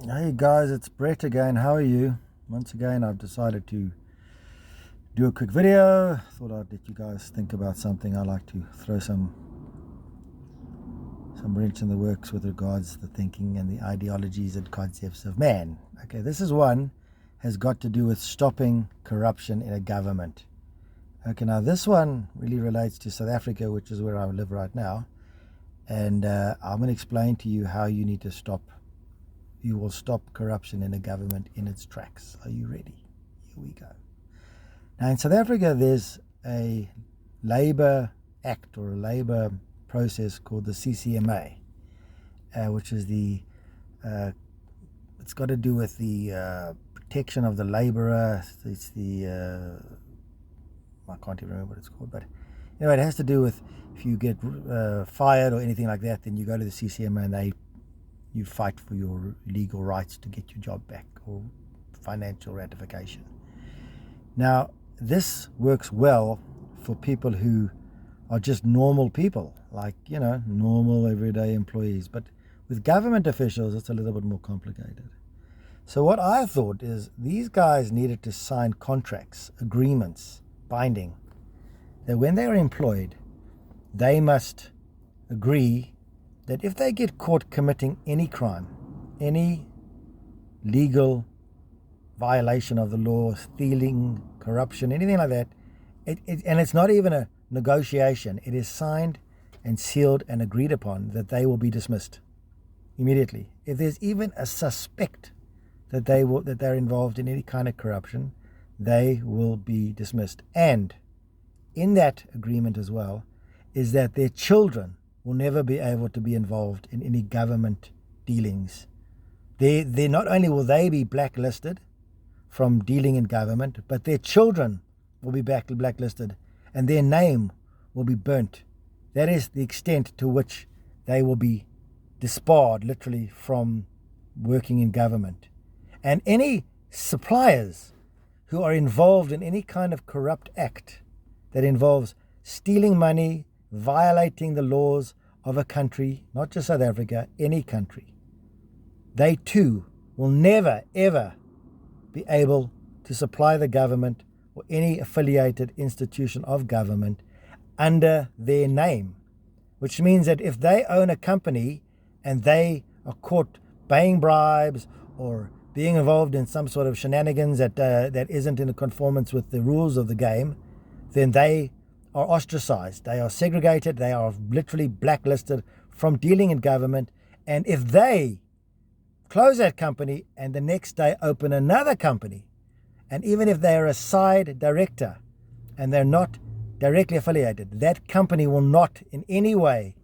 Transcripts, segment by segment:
Hey guys, it's Brett again. How are you? Once again, I've decided to do a quick video. Thought I'd let you guys think about something. I like to throw some wrench in the works with regards to the thinking and the ideologies and concepts of man. Okay, this is one has got to do with stopping corruption in a government. Okay, now this one really relates to South Africa, which is where I live right now, and I'm going to explain to you how you need to you will stop corruption in a government in its tracks. Are you ready? Here we go. Now, in South Africa, there's a labor act or a labor process called the CCMA, which is it's got to do with the protection of the laborer. It's I can't even remember what it's called, but it has to do with if you get fired or anything like that, then you go to the CCMA and you fight for your legal rights to get your job back or financial ratification. Now, this works well for people who are just normal people, like, normal everyday employees. But with government officials, it's a little bit more complicated. So what I thought is these guys needed to sign contracts, agreements, binding, that when they are employed, they must agree that if they get caught committing any crime, any legal violation of the law, stealing, corruption, anything like that, and it's not even a negotiation, it is signed and sealed and agreed upon that they will be dismissed immediately. If there's even a suspect that they're involved in any kind of corruption, they will be dismissed. And in that agreement as well is that their children will never be able to be involved in any government dealings. They not only will they be blacklisted from dealing in government, but their children will be blacklisted and their name will be burnt. That is the extent to which they will be disbarred, literally, from working in government. And any suppliers who are involved in any kind of corrupt act that involves stealing money, violating the laws of a country, not just South Africa, any country, they too will never, ever be able to supply the government or any affiliated institution of government under their name. Which means that if they own a company and they are caught paying bribes or being involved in some sort of shenanigans that isn't in conformance with the rules of the game, then they are ostracized, they are segregated, they are literally blacklisted from dealing in government. And if they close that company and the next day open another company, and even if they are a side director and they're not directly affiliated, that company will not in any way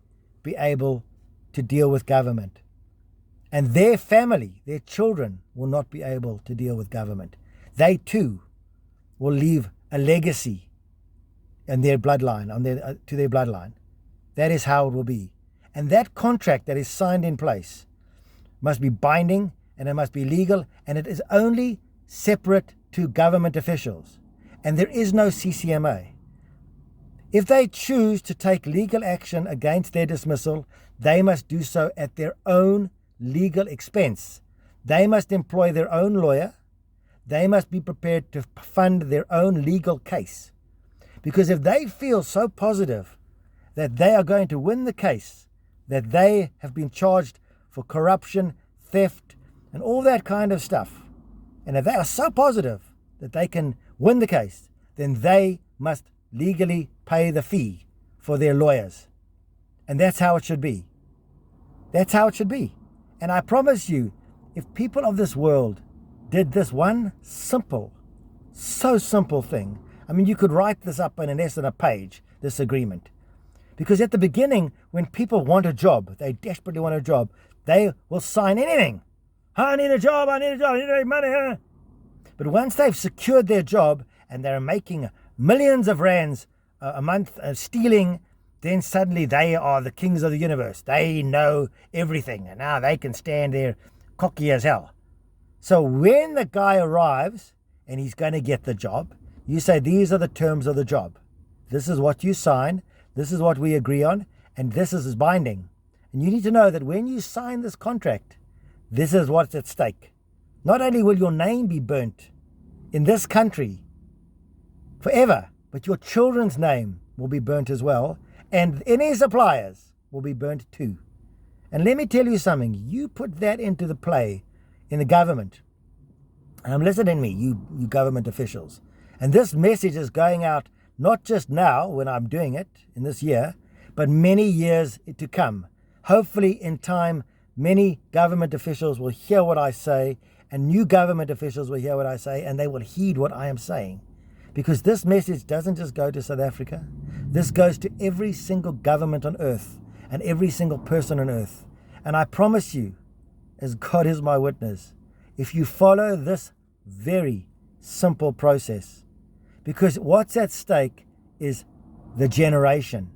be able to deal with government. And their family, their children, will not be able to deal with government. They too will leave a legacy and their bloodline, to their bloodline. That is how it will be. And that contract that is signed in place must be binding and it must be legal, and it is only separate to government officials. And there is no CCMA. If they choose to take legal action against their dismissal, they must do so at their own legal expense. They must employ their own lawyer. They must be prepared to fund their own legal case. Because if they feel so positive that they are going to win the case, that they have been charged for corruption, theft, and all that kind of stuff, and if they are so positive that they can win the case, then they must legally pay the fee for their lawyers. And that's how it should be. That's how it should be. And I promise you, if people of this world did this one so simple thing, I mean, you could write this up in less than a page, this agreement. Because at the beginning, when people want a job, they desperately want a job, they will sign anything. I need a job, I need money. But once they've secured their job and they're making millions of rands a month stealing, then suddenly they are the kings of the universe. They know everything, and now they can stand there cocky as hell. So when the guy arrives and he's going to get the job, you say, these are the terms of the job. This is what you sign. This is what we agree on. And this is binding. And you need to know that when you sign this contract, This is what's at stake. Not only will your name be burnt in this country forever, but your children's name will be burnt as well, and any suppliers will be burnt too. And let me tell you something, you put that into the play in the government. Listen to me, you government officials. And this message is going out not just now when I'm doing it in this year, but many years to come. Hopefully in time, many government officials will hear what I say, and new government officials will hear what I say, and they will heed what I am saying. Because this message doesn't just go to South Africa. This goes to every single government on earth and every single person on earth. And I promise you, as God is my witness, if you follow this very simple process, because what's at stake is the generation.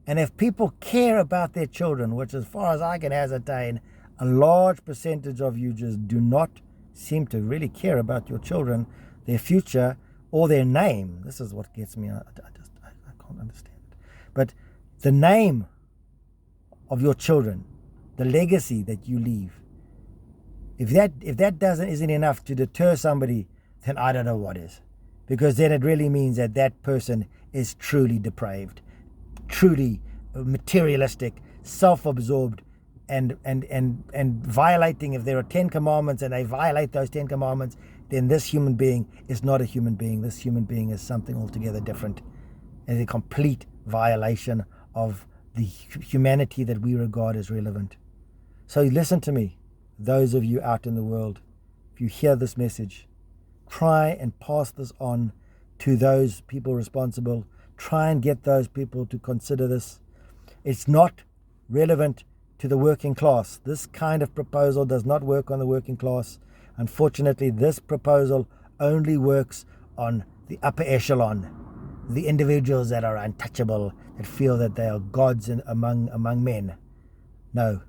And if people care about their children, which as far as I can ascertain, a large percentage of you just do not seem to really care about your children, their future, or their name. This is what gets me. I can't understand it. But the name of your children, the legacy that you leave, if that isn't enough to deter somebody, then I don't know what is. Because then it really means that that person is truly depraved, truly materialistic, self-absorbed, and violating. If there are 10 commandments and they violate those 10 commandments, then this human being is not a human being. This human being is something altogether different, and a complete violation of the humanity that we regard as relevant. So listen to me, those of you out in the world, if you hear this message, try and pass this on to those people responsible. Try and get those people to consider this. It's not relevant to the working class. This kind of proposal does not work on the working class. Unfortunately, this proposal only works on the upper echelon, the individuals that are untouchable, that feel that they are gods among men. No,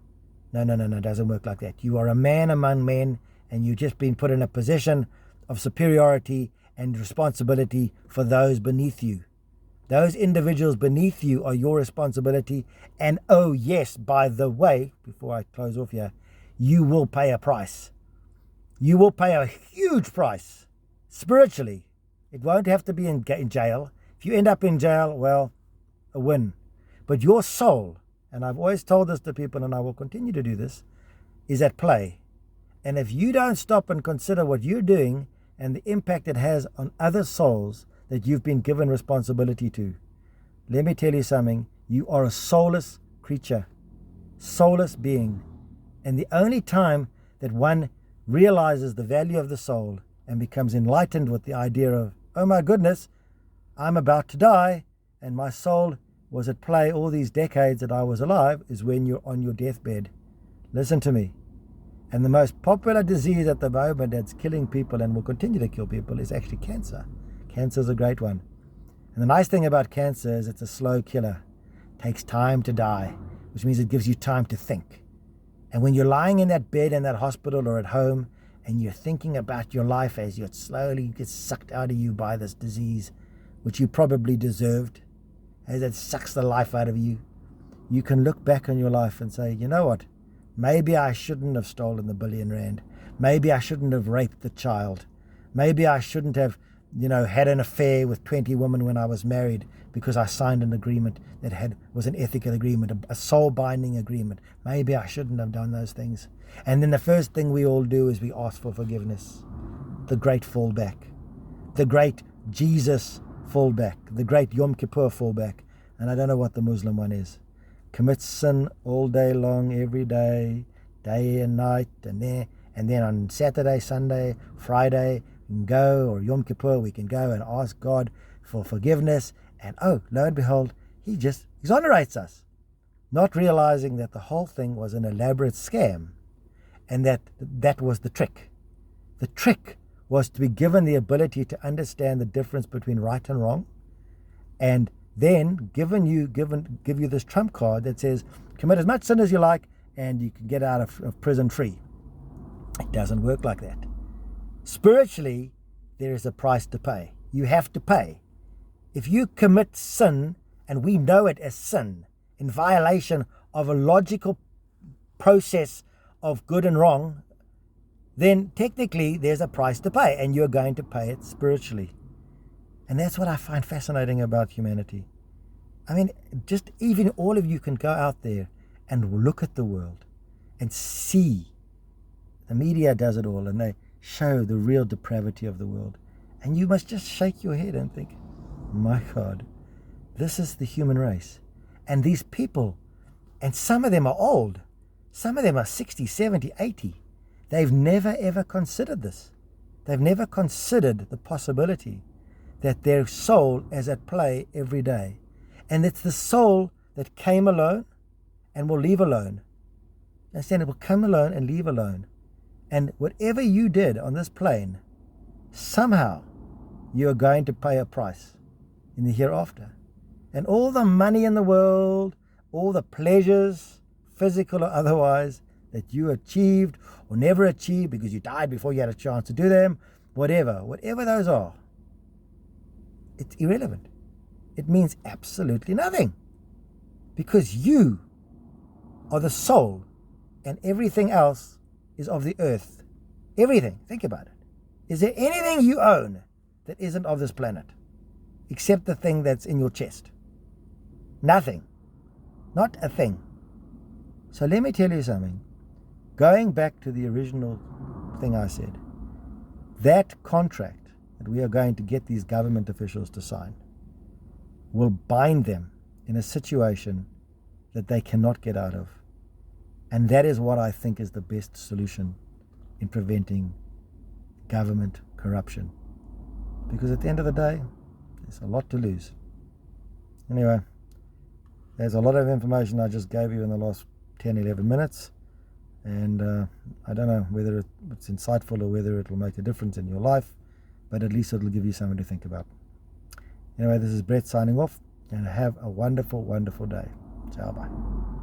it doesn't work like that. You are a man among men, and you've just been put in a position of superiority and responsibility for those beneath you. Those individuals beneath you are your responsibility. And oh yes, by the way, before I close off here, you will pay a price. You will pay a huge price spiritually. It won't have to be in jail. If you end up in jail, well, a win. But your soul, and I've always told this to people, and I will continue to do this, is at play. And if you don't stop and consider what you're doing and the impact it has on other souls that you've been given responsibility to, let me tell you something, you are a soulless creature, soulless being. And the only time that one realizes the value of the soul and becomes enlightened with the idea of, oh my goodness, I'm about to die and my soul was at play all these decades that I was alive, is when you're on your deathbed. Listen to me. And the most popular disease at the moment that's killing people and will continue to kill people is actually cancer. Cancer is a great one. And the nice thing about cancer is it's a slow killer. It takes time to die, which means it gives you time to think. And when you're lying in that bed in that hospital or at home and you're thinking about your life as it slowly gets sucked out of you by this disease, which you probably deserved, as it sucks the life out of you, you can look back on your life and say, you know what? Maybe I shouldn't have stolen the R1 billion. Maybe I shouldn't have raped the child. Maybe I shouldn't have, had an affair with 20 women when I was married because I signed an agreement that was an ethical agreement, a soul-binding agreement. Maybe I shouldn't have done those things. And then the first thing we all do is we ask for forgiveness. The great fallback. The great Jesus fallback. The great Yom Kippur fallback. And I don't know what the Muslim one is. Commit sin all day long, every day, day and night, and then on Saturday, Sunday, Friday, we can go, or Yom Kippur, we can go and ask God for forgiveness, and oh, lo and behold, He just exonerates us, not realizing that the whole thing was an elaborate scam, and that was the trick. The trick was to be given the ability to understand the difference between right and wrong, and then give you this trump card that says, commit as much sin as you like and you can get out of prison free. It doesn't work like that. Spiritually, there is a price to pay. You have to pay. If you commit sin, and we know it as sin, in violation of a logical process of good and wrong, then technically there's a price to pay, and you're going to pay it spiritually. And that's what I find fascinating about humanity. I mean, just even all of you can go out there and look at the world and see. The media does it all, and they show the real depravity of the world. And you must just shake your head and think, my God, this is the human race. And these people, and some of them are old. Some of them are 60, 70, 80. They've never ever considered this. They've never considered the possibility that their soul is at play every day. And it's the soul that came alone and will leave alone. Understand? It will come alone and leave alone. And whatever you did on this plane, somehow you are going to pay a price in the hereafter. And all the money in the world, all the pleasures, physical or otherwise, that you achieved or never achieved because you died before you had a chance to do them, whatever those are, it's irrelevant. It means absolutely nothing, because you are the soul and everything else is of the earth. Everything. Think about it. Is there anything you own that isn't of this planet except the thing that's in your chest? Nothing. Not a thing. So let me tell you something. Going back to the original thing I said, that contract that we are going to get these government officials to sign will bind them in a situation that they cannot get out of. And that is what I think is the best solution in preventing government corruption. Because at the end of the day, there's a lot to lose. Anyway, there's a lot of information I just gave you in the last 10, 11 minutes. And I don't know whether it's insightful or whether it will make a difference in your life, but at least it'll give you something to think about. Anyway, this is Brett signing off, and have a wonderful, wonderful day. Ciao, bye.